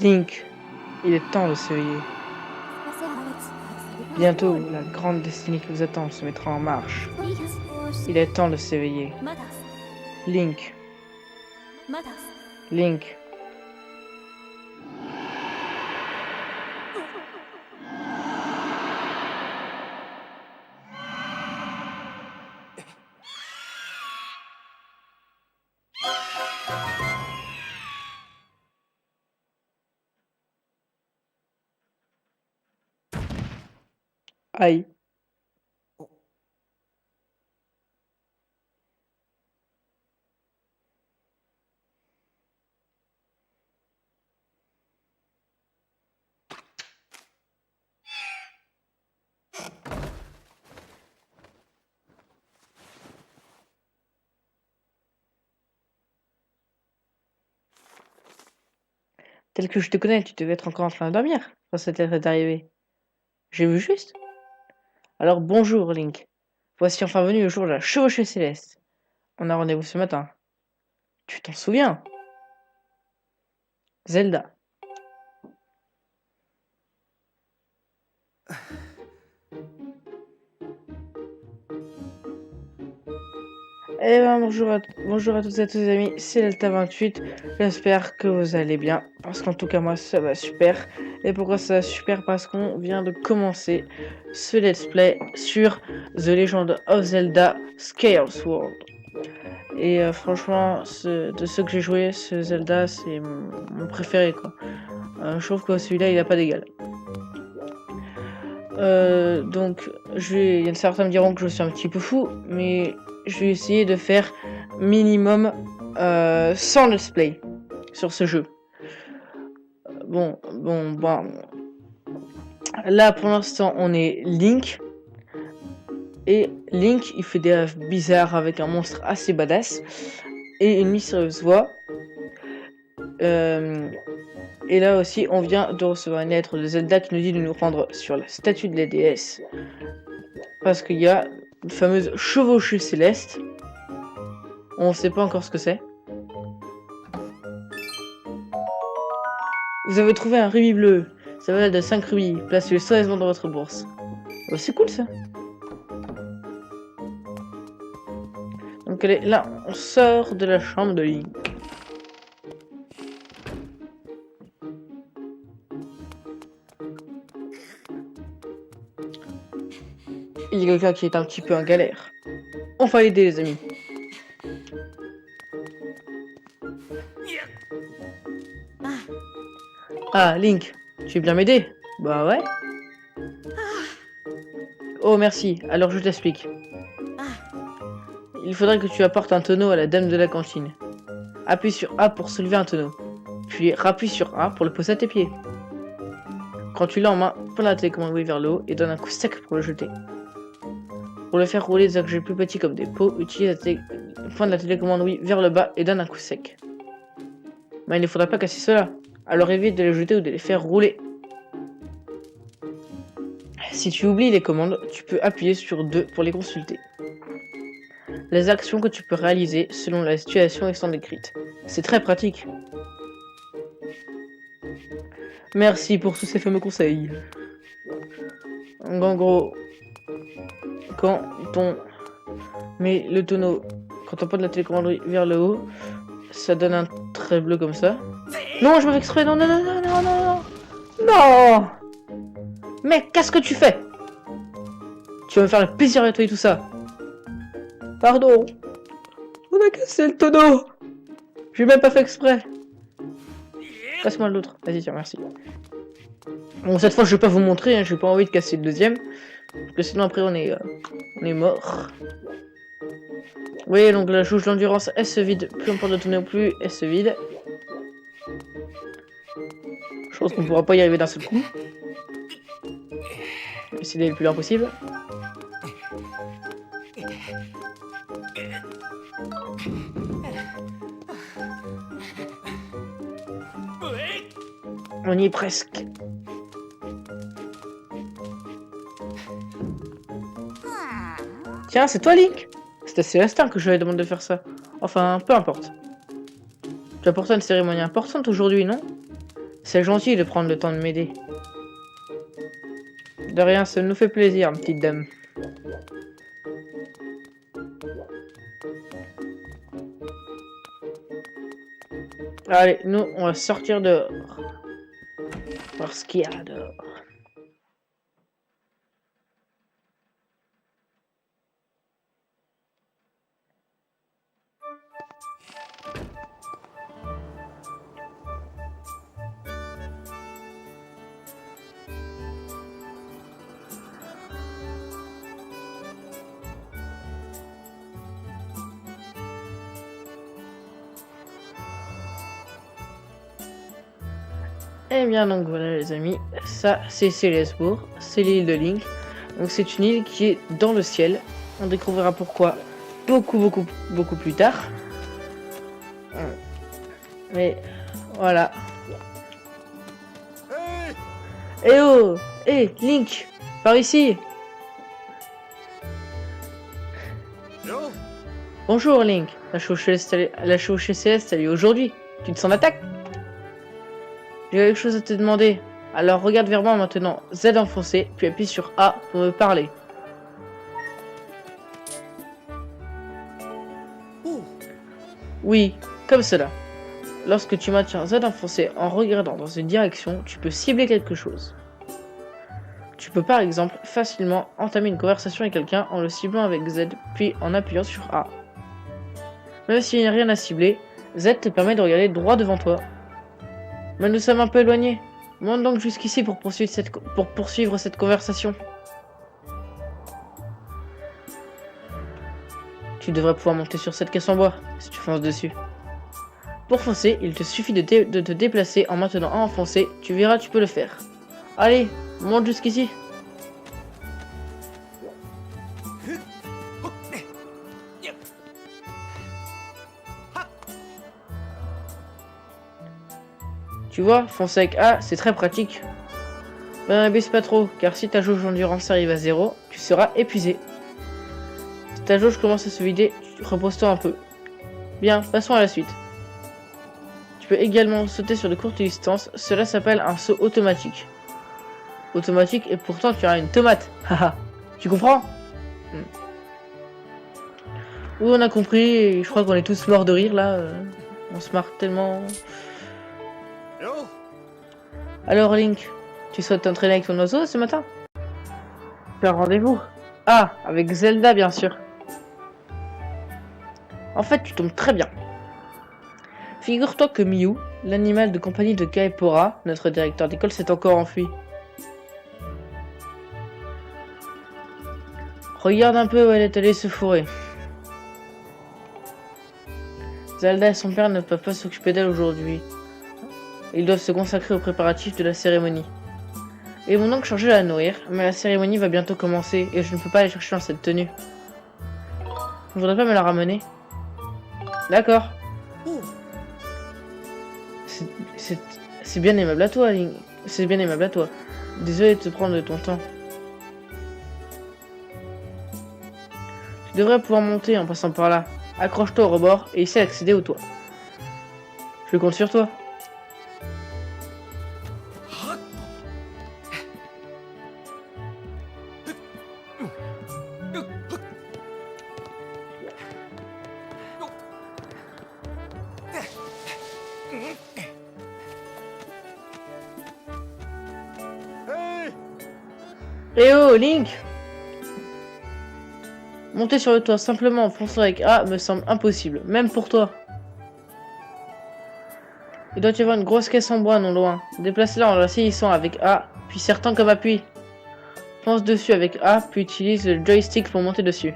Link, il est temps de s'éveiller. Bientôt, la grande destinée qui vous attend se mettra en marche. Il est temps de s'éveiller. Link. Link. Aïe. Tel que je te connais, tu devais être encore en train de dormir quand cette lettre est arrivée. J'ai vu juste. Alors bonjour, Link. Voici enfin venu le jour de la chevauchée céleste. On a rendez-vous ce matin. Tu t'en souviens? Zelda. Eh ben, bonjour à toutes et à tous les amis, c'est Delta28. J'espère que vous allez bien, parce qu'en tout cas moi ça va super. Et pourquoi ça va super? Parce qu'on vient de commencer ce let's play sur The Legend of Zelda Skyward World. Et franchement, de ceux que j'ai joué, ce Zelda c'est mon préféré quoi. Je trouve que celui-là il a pas d'égal. Donc, il y a certains me diront que je suis un petit peu fou, mais je vais essayer de faire minimum 100 let's play sur ce jeu. Bon. Là, pour l'instant, on est Link. Et Link, il fait des rêves bizarres avec un monstre assez badass. Et une mystérieuse voix. Et là aussi, on vient de recevoir une lettre de Zelda qui nous dit de nous rendre sur la statue de la déesse. Parce qu'il y a une fameuse chevauchée céleste. On ne sait pas encore ce que c'est. Vous avez trouvé un rubis bleu. Ça valait de 5 rubis. Placez-le soigneusement dans votre bourse. Oh, c'est cool ça. Donc là, on sort de la chambre de Link. Il y a quelqu'un qui est un petit peu en galère. On va l'aider les amis. Ah, Link, tu veux bien m'aider? Bah ouais. Oh merci, alors je t'explique. Il faudrait que tu apportes un tonneau à la dame de la cantine. Appuie sur A pour soulever un tonneau. Puis rappuie sur A pour le poser à tes pieds. Quand tu l'as en main, prends la télécommande Wii vers le haut et donne un coup sec pour le jeter. Pour le faire rouler des objets plus petits comme des pots, utilise pointe la télécommande Wii vers le bas et donne un coup sec. Mais il ne faudra pas casser cela, alors évite de les jeter ou de les faire rouler. Si tu oublies les commandes, tu peux appuyer sur 2 pour les consulter. Les actions que tu peux réaliser selon la situation sont décrites. C'est très pratique. Merci pour tous ces fameux conseils. En gros, quand on met le tonneau, quand on pointe la télécommande vers le haut, ça donne un trait bleu comme ça. Non, je me fais exprès, non. Non. Mais qu'est-ce que tu fais? Tu vas me faire le plaisir de nettoyer tout ça. Pardon. On a cassé le tonneau. J'ai même pas fait exprès. Passe-moi l'autre. Vas-y, tiens, merci. Bon, cette fois, je vais pas vous montrer. Hein, j'ai pas envie de casser le deuxième. Parce que sinon, après, on est mort. Vous voyez, donc la jauge d'endurance, elle se vide. Plus on porte de tonneau, plus elle se vide. Je pense qu'on pourra pas y arriver d'un seul coup. Je vais essayer d'aller le plus loin possible. On y est presque. Tiens, c'est toi Link? C'est à Célestin que je lui demandé de faire ça. Enfin, peu importe. Tu as pourtant une cérémonie importante aujourd'hui, non? C'est gentil de prendre le temps de m'aider. De rien, ça nous fait plaisir, petite dame. Allez, nous, on va sortir dehors. Voir ce qu'il y a dehors. Eh bien donc voilà les amis, ça c'est Célesbourg, c'est l'île de Link. Donc c'est une île qui est dans le ciel. On découvrira pourquoi beaucoup plus tard. Mais voilà. Eh oh, eh Link, par ici. Bonjour Link, la chevauchée céleste a lieu aujourd'hui. Tu te sens d'attaque? J'ai quelque chose à te demander. Alors regarde vers moi maintenant. Z enfoncé, puis appuie sur A pour me parler. Oui, comme cela. Lorsque tu maintiens Z enfoncé en regardant dans une direction, tu peux cibler quelque chose. Tu peux par exemple facilement entamer une conversation avec quelqu'un en le ciblant avec Z, puis en appuyant sur A. Même s'il n'y a rien à cibler, Z te permet de regarder droit devant toi. Mais nous sommes un peu éloignés. Monte donc jusqu'ici pour poursuivre cette conversation. Tu devrais pouvoir monter sur cette caisse en bois, si tu fonces dessus. Pour foncer, il te suffit de te déplacer en maintenant A enfoncé. Tu verras, tu peux le faire. Allez, monte jusqu'ici. Tu vois, foncer avec A, c'est très pratique. Ben n'abuse pas trop, car si ta jauge d'endurance arrive à 0, tu seras épuisé. Si ta jauge commence à se vider, repose-toi un peu. Bien, passons à la suite. Tu peux également sauter sur de courtes distances, cela s'appelle un saut automatique. Automatique et pourtant tu as une tomate. Haha, tu comprends? Oui, on a compris, et je crois qu'on est tous morts de rire là. On se marre tellement. Alors Link, tu souhaites t'entraîner avec ton oiseau ce matin? Tu as rendez-vous? Ah, avec Zelda bien sûr. En fait, tu tombes très bien. Figure-toi que Miu, l'animal de compagnie de Kaepora, notre directeur d'école, s'est encore enfui. Regarde un peu où elle est allée se fourrer. Zelda et son père ne peuvent pas s'occuper d'elle aujourd'hui. Ils doivent se consacrer aux préparatifs de la cérémonie. Ils vont donc changer de la nourrir, mais la cérémonie va bientôt commencer et je ne peux pas aller chercher dans cette tenue. Je voudrais pas me la ramener. D'accord. C'est bien aimable à toi, Link. C'est bien aimable à toi. Désolé de te prendre de ton temps. Tu devrais pouvoir monter en passant par là. Accroche-toi au rebord et essaie d'accéder au toit. Je compte sur toi. Eh oh, Link! Monter sur le toit simplement en fonçant avec A me semble impossible, même pour toi. Il doit y avoir une grosse caisse en bois non loin. Déplace-la en la saisissant avec A, puis serre-t-en comme appui. Fonce dessus avec A, puis utilise le joystick pour monter dessus.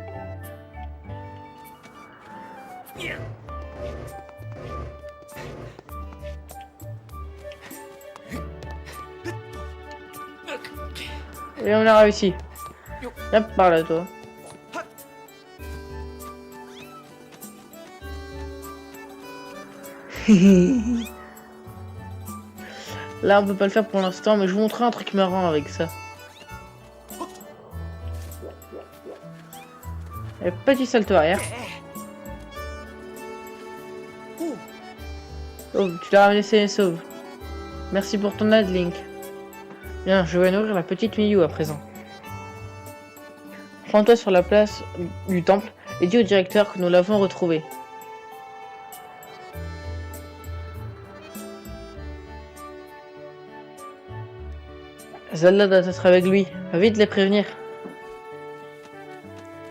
Et on a réussi. Viens par là, toi. Là, on peut pas le faire pour l'instant, mais je vous montrerai un truc marrant avec ça. Et petit salto arrière. Oh, tu l'as ramené sain et sauve. Merci pour ton aide, Link. Bien, je vais nourrir la petite Miyu à présent. Rends-toi sur la place du temple et dis au directeur que nous l'avons retrouvé. Zelda doit être avec lui. Va vite les prévenir.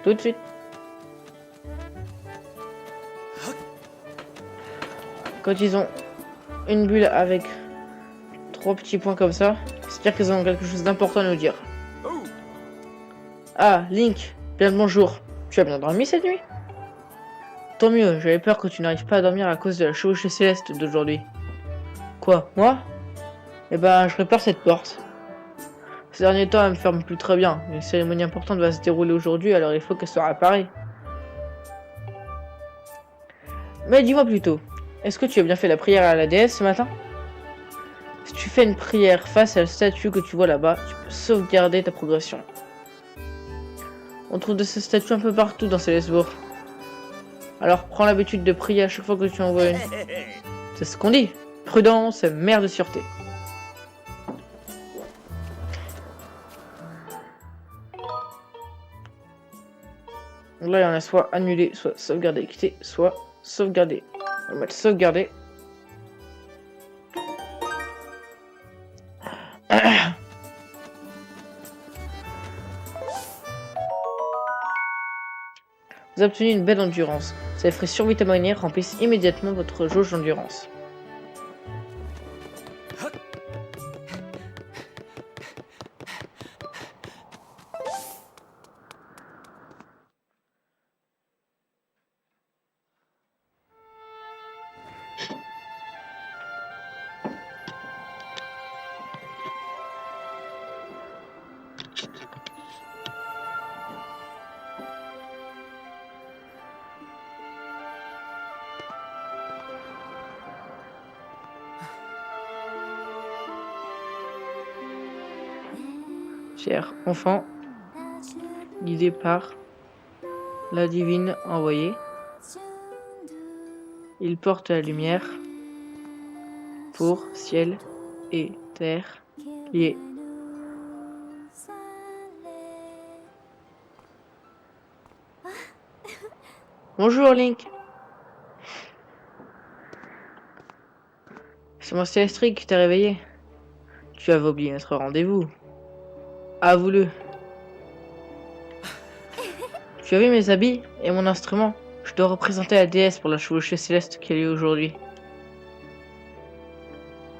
Tout de suite. Quand ils ont une bulle avec 3 petits points comme ça, c'est-à-dire qu'ils ont quelque chose d'important à nous dire. Ah, Link, bien le bonjour. Tu as bien dormi cette nuit? Tant mieux, j'avais peur que tu n'arrives pas à dormir à cause de la chevauchée céleste d'aujourd'hui. Quoi, moi? Eh ben, je répare cette porte. Ces derniers temps, elle me ferme plus très bien. Une cérémonie importante va se dérouler aujourd'hui, alors il faut qu'elle soit réparée. Mais dis-moi plutôt, est-ce que tu as bien fait la prière à la déesse ce matin? Si tu fais une prière face à la statue que tu vois là-bas, tu peux sauvegarder ta progression. On trouve de ces statues un peu partout dans Célesbourg. Alors prends l'habitude de prier à chaque fois que tu en vois une. C'est ce qu'on dit. Prudence est mère de sûreté. Donc là, il y en a soit annulé, soit sauvegardé, quitté, soit sauvegardé. On va mettre sauvegarder. Vous obtenez une belle endurance. Ces frais survitaminés remplissent immédiatement votre jauge d'endurance. Cher enfant, guidé par la divine envoyée, il porte la lumière pour ciel et terre liés. Bonjour Link. C'est mon Célestri qui t'a réveillé. Tu avais oublié notre rendez-vous. Avoue-le. Tu as vu mes habits et mon instrument? Je dois représenter la déesse pour la chevauchée céleste qui a lieu aujourd'hui.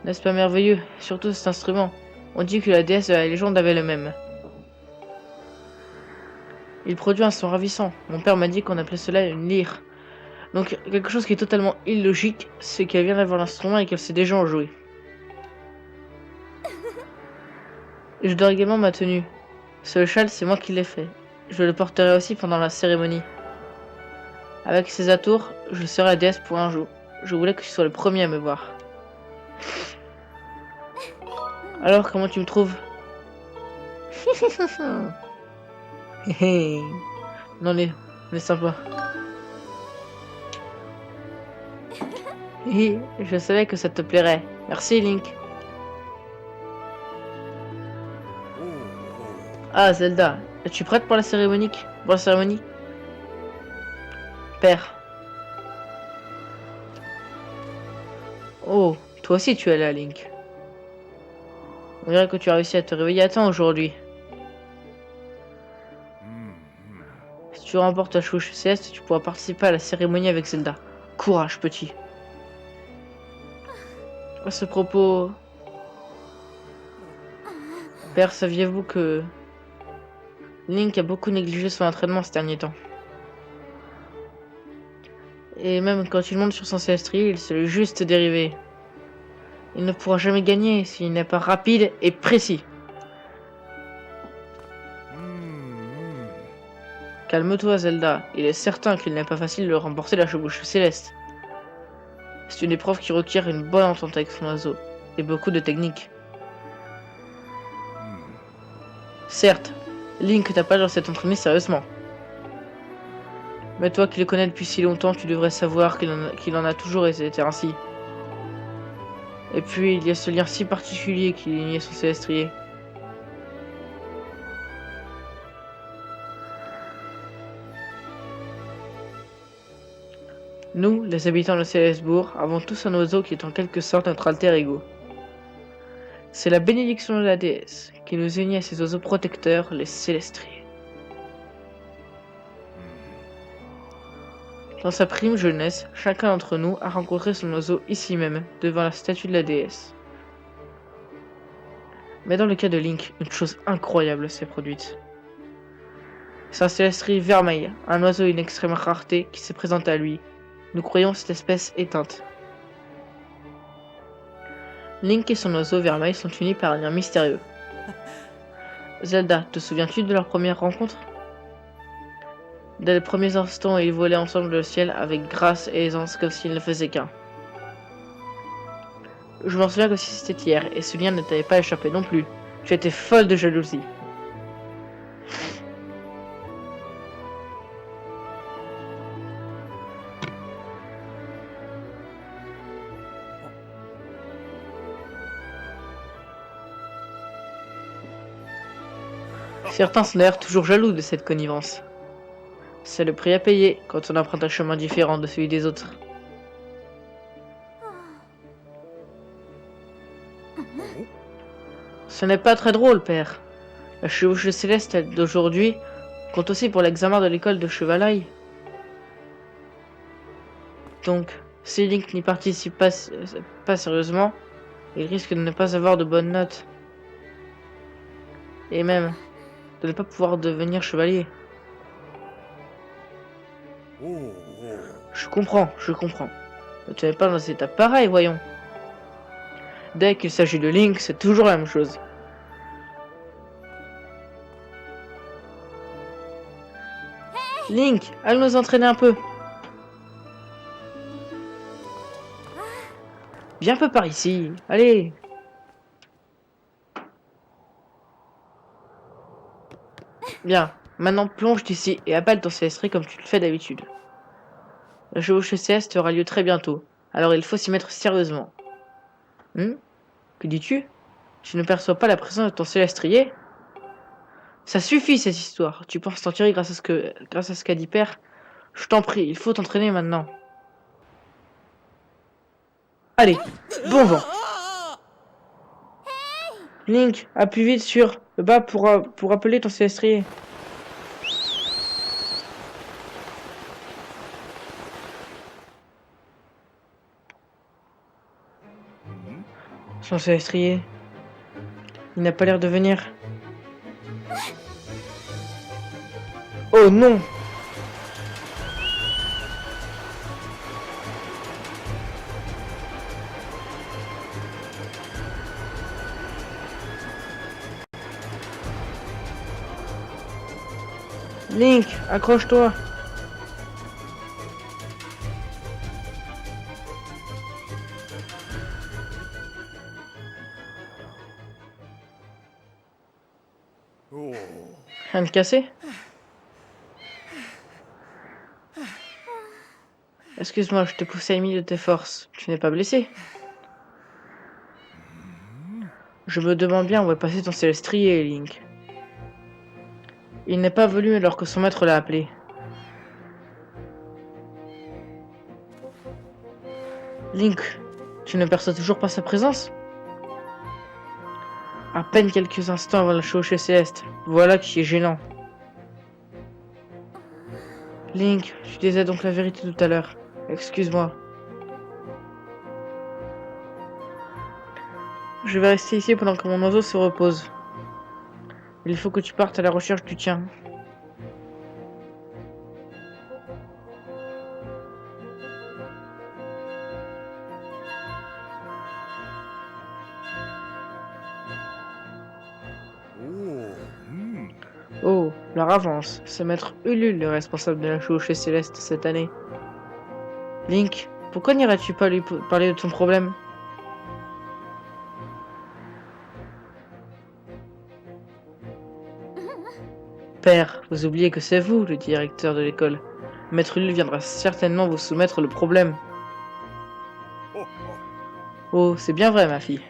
N'est-ce pas merveilleux? Surtout cet instrument. On dit que la déesse de la légende avait le même. Il produit un son ravissant. Mon père m'a dit qu'on appelait cela une lyre. Donc quelque chose qui est totalement illogique, c'est qu'elle vient d'avoir l'instrument et qu'elle sait déjà en jouer. Et je dors également ma tenue. Ce châle, c'est moi qui l'ai fait. Je le porterai aussi pendant la cérémonie. Avec ces atours, je serai la déesse pour un jour. Je voulais que tu sois le premier à me voir. Alors, comment tu me trouves? Non, on est sympa. Je savais que ça te plairait. Merci, Link. Ah, Zelda, es-tu prête pour la cérémonie? Père. Oh, toi aussi tu es là, Link. On dirait que tu as réussi à te réveiller à temps aujourd'hui. Si tu remportes ta chevauchée céleste, tu pourras participer à la cérémonie avec Zelda. Courage, petit. À ce propos... Père, saviez-vous que... Link a beaucoup négligé son entraînement ces derniers temps. Et même quand il monte sur son Célestri, il se l'est juste dérivé. Il ne pourra jamais gagner s'il n'est pas rapide et précis. Calme-toi, Zelda. Il est certain qu'il n'est pas facile de remporter la chevauchée céleste. C'est une épreuve qui requiert une bonne entente avec son oiseau et beaucoup de technique. Certes, Link n'a pas dans cette entreprise sérieusement. Mais toi qui le connais depuis si longtemps, tu devrais savoir qu'il en a toujours été ainsi. Et puis, il y a ce lien si particulier qui liait son célestrier. Nous, les habitants de Célesbourg, avons tous un oiseau qui est en quelque sorte notre alter ego. C'est la bénédiction de la déesse qui nous unit à ces oiseaux protecteurs, les célestriers. Dans sa prime jeunesse, chacun d'entre nous a rencontré son oiseau ici même, devant la statue de la déesse. Mais dans le cas de Link, une chose incroyable s'est produite. C'est un célestrie vermeil, un oiseau d'une extrême rareté qui s'est présenté à lui. Nous croyons cette espèce éteinte. Link et son oiseau vermeil sont unis par un lien mystérieux. Zelda, te souviens-tu de leur première rencontre? Dès les premiers instants, ils volaient ensemble le ciel avec grâce et aisance comme s'ils ne faisaient qu'un. Je m'en souviens que si c'était hier, et ce lien ne t'avait pas échappé non plus. Tu étais folle de jalousie. Certains sont d'ailleurs toujours jaloux de cette connivence. C'est le prix à payer quand on emprunte un chemin différent de celui des autres. Ce n'est pas très drôle, père. La chevauchée céleste d'aujourd'hui compte aussi pour l'examen de l'école de chevalerie. Donc, si Link n'y participe pas sérieusement, il risque de ne pas avoir de bonnes notes. Et même, de ne pas pouvoir devenir chevalier. Je comprends. Mais tu n'es pas dans cet état pareil, voyons. Dès qu'il s'agit de Link, c'est toujours la même chose. Link, allons nous entraîner un peu. Viens un peu par ici, allez. Bien, maintenant plonge d'ici et appelle ton célestri comme tu le fais d'habitude. La chevauchée céleste aura lieu très bientôt, alors il faut s'y mettre sérieusement. Que dis-tu? Tu ne perçois pas la présence de ton célestrier? Ça suffit cette histoire, tu penses t'en tirer grâce à ce qu'a dit Père? Je t'en prie, il faut t'entraîner maintenant. Allez, bon vent. Link, appuie vite sur le bas pour appeler ton célestrier. Son célestrier. Il n'a pas l'air de venir. Oh non! Link, accroche-toi! Rien de cassé? Excuse-moi, je te pousse à limite de tes forces. Tu n'es pas blessé? Je me demande bien où est passé ton célestrier, Link. Il n'est pas venu alors que son maître l'a appelé. Link, tu ne perçois toujours pas sa présence? À peine quelques instants avant la chevauchée céleste. Voilà qui est gênant. Link, tu disais donc la vérité tout à l'heure. Excuse-moi. Je vais rester ici pendant que mon oiseau se repose. Il faut que tu partes à la recherche du tien. Oh, leur avance. C'est Maître Ulule le responsable de la chevauchée céleste cette année. Link, pourquoi n'irais-tu pas lui parler de ton problème? Père, vous oubliez que c'est vous, le directeur de l'école. Maître Ulule viendra certainement vous soumettre le problème. Oh, c'est bien vrai, ma fille.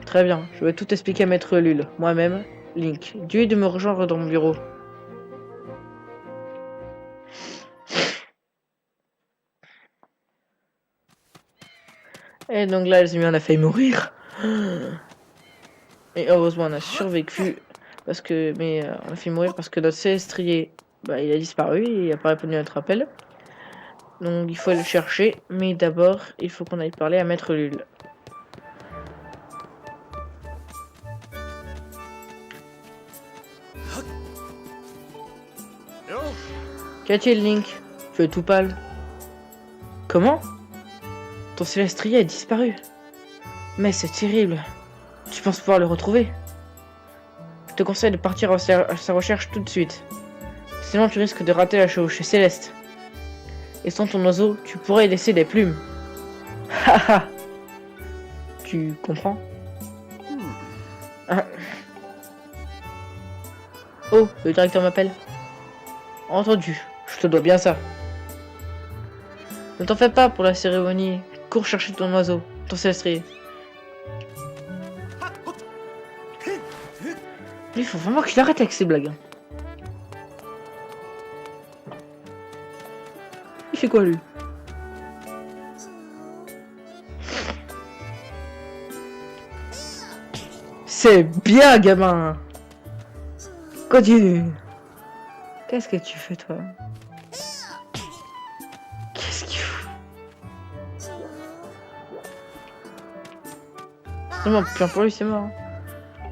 Très bien, je vais tout expliquer à Maître Lul. Moi-même, Link. Dis-lui de me rejoindre dans mon bureau. Et donc là, on a failli mourir. Et heureusement, on a survécu. Parce que, on a failli mourir parce que notre célestrier, bah, il a disparu. Il n'a pas répondu à notre appel. Donc il faut aller le chercher. Mais d'abord, il faut qu'on aille parler à Maître Lul. Qu'y a-t-il, Link? Tu es tout pâle. Comment? Ton célestrier a disparu. Mais c'est terrible. Tu penses pouvoir le retrouver? Je te conseille de partir à sa recherche tout de suite. Sinon tu risques de rater la chevauchée céleste. Et sans ton oiseau, tu pourrais y laisser des plumes. Haha. Tu comprends? Ah. Oh, le directeur m'appelle. Entendu, je te dois bien ça. Ne t'en fais pas pour la cérémonie. Cours chercher ton oiseau, ton célestrier. Lui, il faut vraiment qu'il arrête avec ses blagues. Il fait quoi, lui? C'est bien, gamin. Continue. Qu'est-ce que tu fais, toi? Qu'est-ce qu'il fout? Non, plus pour lui, c'est mort.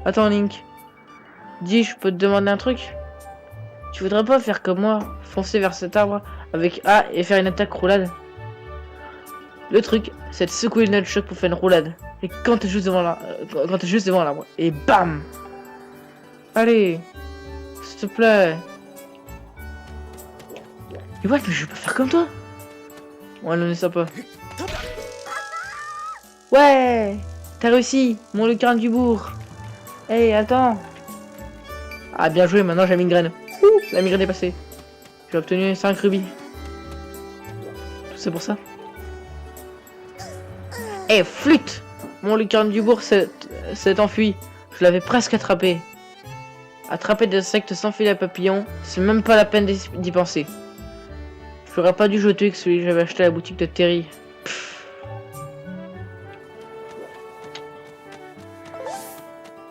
Attends, Link. Dis, je peux te demander un truc? Tu voudrais pas faire comme moi, foncer vers cet arbre avec A et faire une attaque roulade? Le truc, c'est de secouer le nunchuck pour faire une roulade. Et quand t'es juste devant l'arbre, et bam! Allez, s'il te plaît. Et ouais, mais je vais pas faire comme toi. Ouais, non, ça pas. Ouais, t'as réussi, mon lucarne du bourg. Hey, attends. Ah, bien joué, maintenant j'ai la migraine. Ouh, la migraine est passée. J'ai obtenu 5 rubis. Tout c'est pour ça. Eh, flûte! Mon lucarne du bourg s'est enfui. Je l'avais presque attrapé. Attraper des insectes sans filet à papillon, c'est même pas la peine d'y penser. J'aurais pas dû jeter que celui que j'avais acheté à la boutique de Terry. Pff.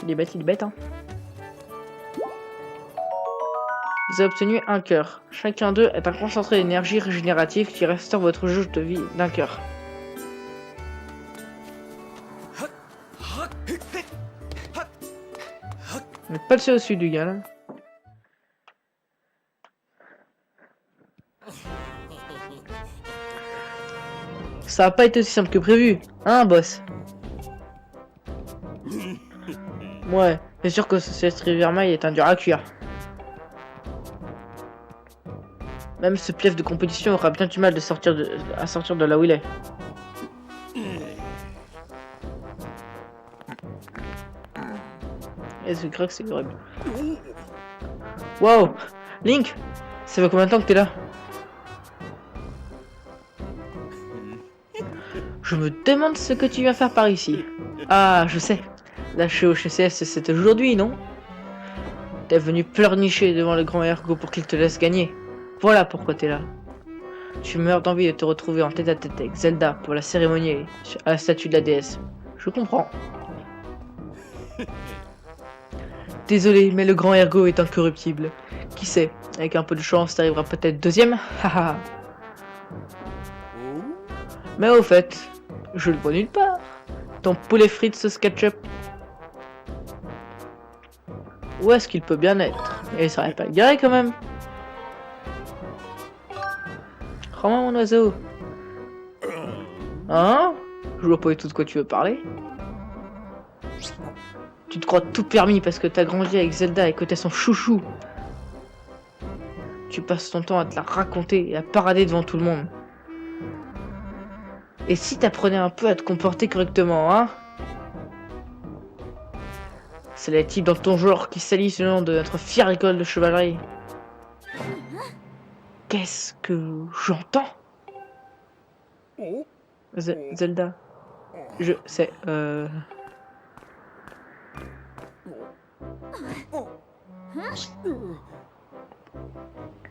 Il est bête, hein. Vous avez obtenu un cœur. Chacun d'eux est un concentré d'énergie régénérative qui restaure votre jauge de vie d'un cœur. On n'est pas le seul au sud du gars là. Ça a pas été aussi simple que prévu, hein, boss? Ouais, c'est sûr que cette rivière-maille est un dur à cuire. Même ce pief de compétition aura bien du mal à sortir de là où il est. Et ce crack, c'est horrible. Wow! Link! Ça fait combien de temps que t'es là? Je me demande ce que tu viens faire par ici. Ah, je sais. La chevauchée céleste, c'est aujourd'hui, non? T'es venu pleurnicher devant le grand ergot pour qu'il te laisse gagner. Voilà pourquoi t'es là. Tu meurs d'envie de te retrouver en tête-à-tête avec Zelda pour la cérémonie à la statue de la déesse. Je comprends. Désolé, mais le grand ergot est incorruptible. Qui sait, avec un peu de chance, t'arriveras peut-être deuxième. Haha. Mais au fait, je le vois nulle part. Ton poulet frites sauce ketchup. Où est-ce qu'il peut bien être? Et ça aurait pas garé quand même. Rends-moi mon oiseau. Hein? Je vois pas du tout de quoi tu veux parler. Tu te crois tout permis parce que t'as grandi avec Zelda et que t'es son chouchou. Tu passes ton temps à te la raconter et à parader devant tout le monde. Et si t'apprenais un peu à te comporter correctement, hein? C'est les types dans ton genre qui salissent le nom de notre fière école de chevalerie. Qu'est-ce que j'entends? Zelda. Je sais,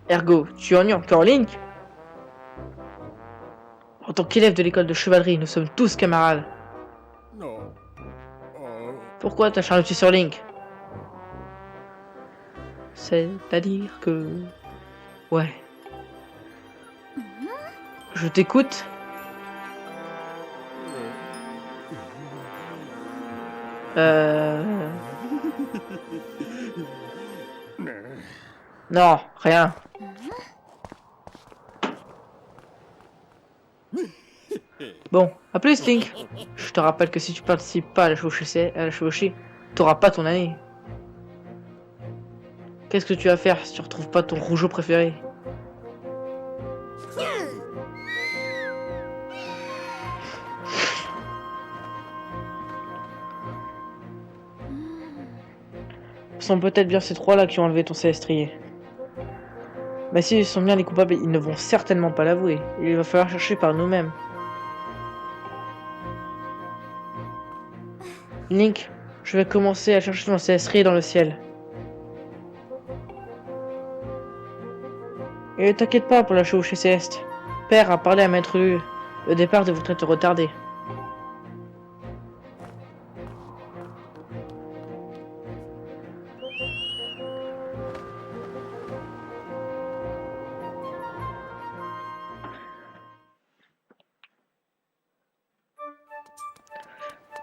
Ergo, tu ennuies encore Link? En tant qu'élève de l'école de chevalerie, nous sommes tous camarades. Pourquoi t'acharnes-tu sur Link? C'est-à-dire que... Ouais. Je t'écoute. Non, rien. Bon, à plus Link. Je te rappelle que si tu participes pas à la chevauchée, t'auras pas ton année. Qu'est-ce que tu vas faire si tu retrouves pas ton rougeau préféré? Ce sont peut-être bien ces trois-là qui ont enlevé ton célestrier. Mais s'ils sont bien les coupables, ils ne vont certainement pas l'avouer. Il va falloir chercher par nous-mêmes. Link, je vais commencer à chercher ton célestrier dans le ciel. Et t'inquiète pas pour la chevauchée céleste. Père a parlé à Maître Lu. Le départ devrait être retardé.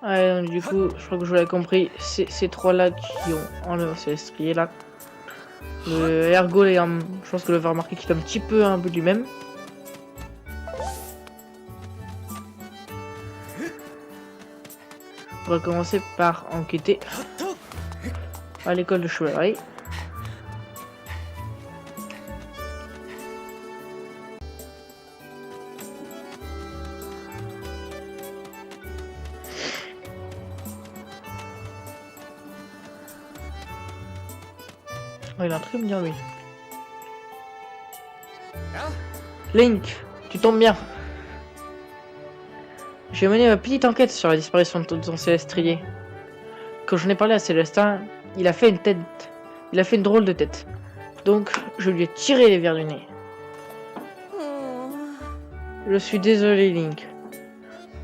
Ouais, donc, du coup, je crois que je l'ai compris. C'est ces trois-là qui ont enlevé le célestrier là. Le Ergo, je pense que le va remarquer qu'il est un petit peu un peu du même. On va commencer par enquêter à l'école de chevalerie. Oh, il a un truc à me dire lui. Link, tu tombes bien. J'ai mené ma petite enquête sur la disparition de ton célestrier. Quand j'en ai parlé à Célestin, il a fait une tête. Il a fait une drôle de tête. Donc, je lui ai tiré les verres du nez. Je suis désolé, Link.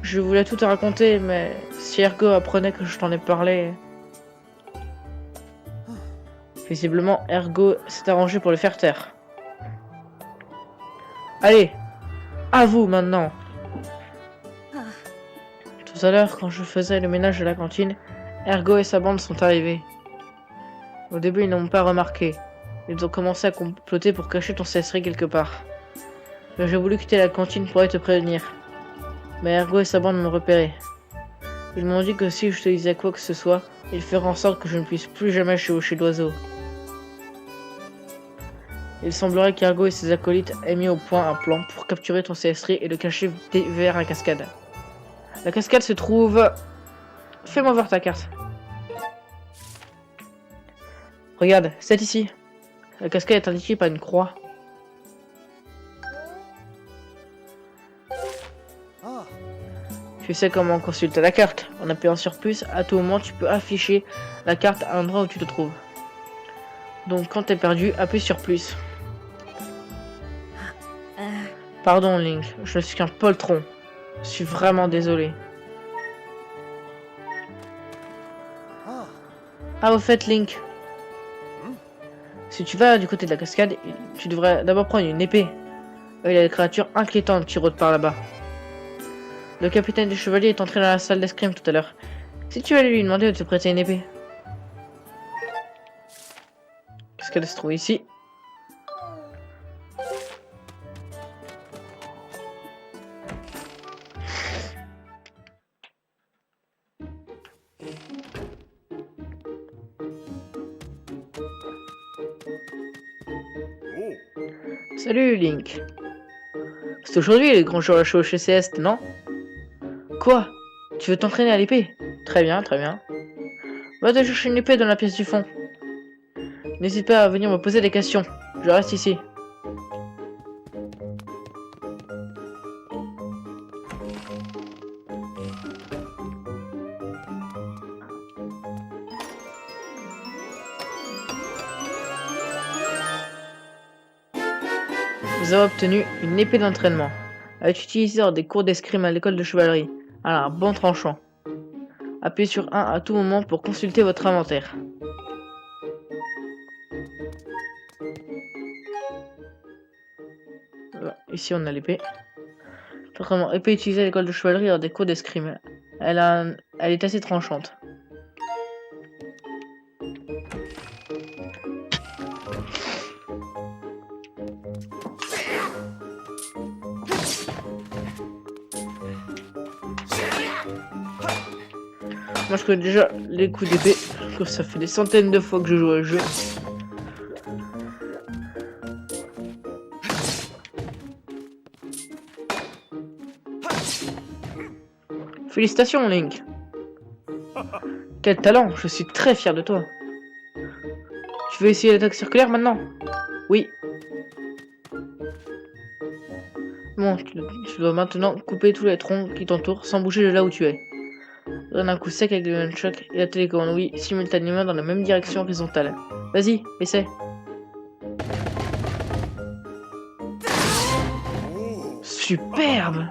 Je voulais tout te raconter, mais si Ergo apprenait que je t'en ai parlé... Visiblement, Ergo s'est arrangé pour le faire taire. Allez, à vous maintenant. Tout à l'heure, quand je faisais le ménage de la cantine, Ergo et sa bande sont arrivés. Au début, ils n'ont pas remarqué. Ils ont commencé à comploter pour cacher ton célestrier quelque part. J'ai voulu quitter la cantine pour aller te prévenir. Mais Ergo et sa bande m'ont repéré. Ils m'ont dit que si je te disais quoi que ce soit, ils feraient en sorte que je ne puisse plus jamais chevaucher d'oiseau. Il semblerait qu'Ergo et ses acolytes aient mis au point un plan pour capturer ton célestrier et le cacher vers la cascade. La cascade se trouve... Fais-moi voir ta carte. Regarde, c'est ici. La cascade est indiquée par une croix. Tu sais comment consulter la carte. En appuyant sur plus, à tout moment tu peux afficher la carte à l'endroit où tu te trouves. Donc quand t'es perdu, appuie sur plus. Pardon Link, je ne suis qu'un poltron. Je suis vraiment désolé. Ah au fait Link, si tu vas du côté de la cascade, tu devrais d'abord prendre une épée. Il y a des créatures inquiétantes qui rôdent par là-bas. Le capitaine des chevaliers est entré dans la salle d'escrime tout à l'heure. Si tu allais lui demander de te prêter une épée. Qu'est-ce qu'elle se trouve ici? Salut Link. C'est aujourd'hui le grand jour de la chevauchée céleste, non? Quoi? Tu veux t'entraîner à l'épée? Très bien, très bien. Va te chercher une épée dans la pièce du fond. N'hésite pas à venir me poser des questions. Je reste ici. Vous avez obtenu une épée d'entraînement. Elle est utilisée lors des cours d'escrime à l'école de chevalerie. Elle a un bon tranchant. Appuyez sur 1 à tout moment pour consulter votre inventaire. Voilà. Ici on a l'épée. Autrement, épée utilisée à l'école de chevalerie lors des cours d'escrime. Elle est assez tranchante. Moi je connais déjà les coups d'épée, parce que ça fait des centaines de fois que je joue au jeu. Félicitations Link. Quel talent, je suis très fier de toi. Tu veux essayer l'attaque circulaire maintenant? Oui. Bon, tu dois maintenant couper tous les troncs qui t'entourent sans bouger de là où tu es. Donne un coup sec avec le nunchuck et la télécommande oui simultanément dans la même direction horizontale. Vas-y, essaie. Superbe!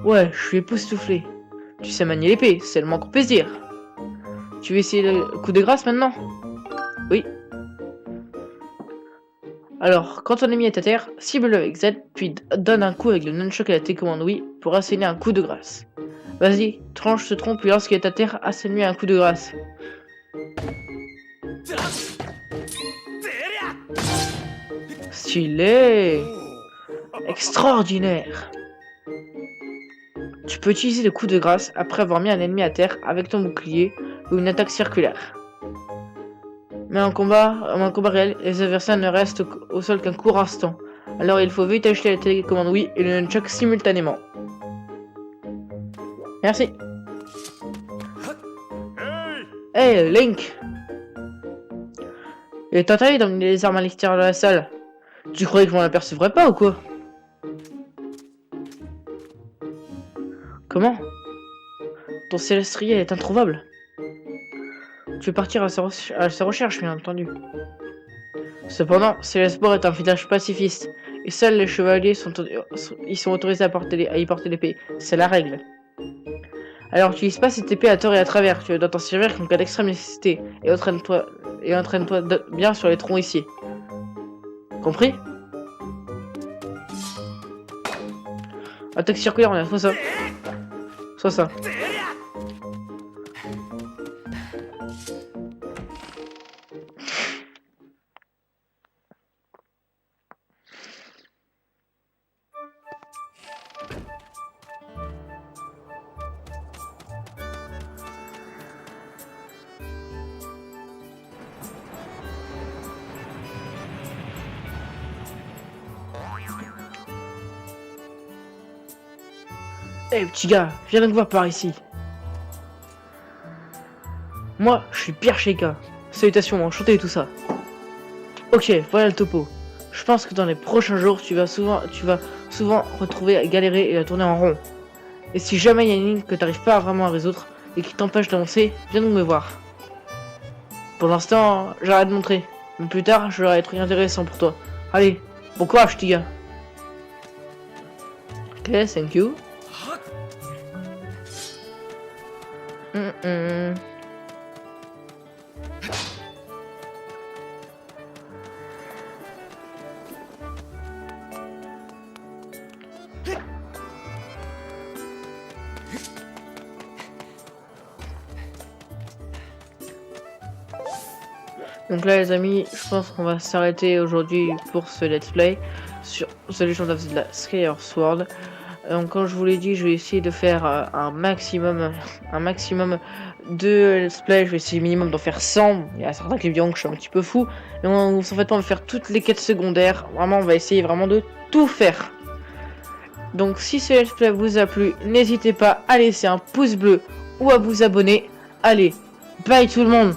Ouais, je suis époustouflé. Tu sais manier l'épée, c'est le moins qu'on puisse dire. Tu veux essayer le coup de grâce maintenant? Oui. Alors, quand ton ennemi est à terre, cible-le avec Z, puis donne un coup avec le nunchuck et la télécommande oui pour asséner un coup de grâce. Vas-y, tranche ce tronc, puis lorsqu'il est à terre, assène-lui un coup de grâce. Stylé! Extraordinaire! Tu peux utiliser le coup de grâce après avoir mis un ennemi à terre avec ton bouclier ou une attaque circulaire. Mais en combat réel, les adversaires ne restent au sol qu'un court instant. Alors il faut vite acheter la télécommande oui et le nunchuck simultanément. Merci. Hey Link! Il est interdit d'emmener les armes à l'extérieur de la salle. Tu croyais que je m'en apercevrais pas ou quoi? Comment? Ton célestrier est introuvable. Tu veux partir à sa recherche, bien entendu. Cependant, Célesport est un village pacifiste, et seuls les chevaliers sont autorisés à y porter l'épée. C'est la règle. Alors, n'utilise pas cette épée à tort et à travers, tu dois t'en servir qu'en cas d'extrême nécessité, et entraîne-toi bien sur les troncs ici. Compris? Attaque circulaire, on a soit ça. Soit ça. Eh petit gars, viens donc voir par ici. Moi, je suis Pierre Sheikah. Salutations, enchanté et tout ça. Ok, voilà le topo. Je pense que dans les prochains jours, tu vas souvent retrouver à galérer et à tourner en rond. Et si jamais il y a une ligne que tu n'arrives pas vraiment à résoudre et qui t'empêche d'avancer, viens donc me voir. Pour l'instant, j'arrête de montrer. Mais plus tard, je vais être intéressant pour toi. Allez, bon courage, petit gars. Ok, thank you. Donc là les amis, je pense qu'on va s'arrêter aujourd'hui pour ce let's play sur The Legend of Zelda Skyward Sword. Donc comme je vous l'ai dit, je vais essayer de faire un maximum de let's play. Je vais essayer minimum d'en faire 100. Il y a certains qui me diront que je suis un petit peu fou. Mais en fait on va faire toutes les quêtes secondaires. Vraiment on va essayer vraiment de tout faire. Donc si ce let's play vous a plu, n'hésitez pas à laisser un pouce bleu ou à vous abonner. Allez, bye tout le monde.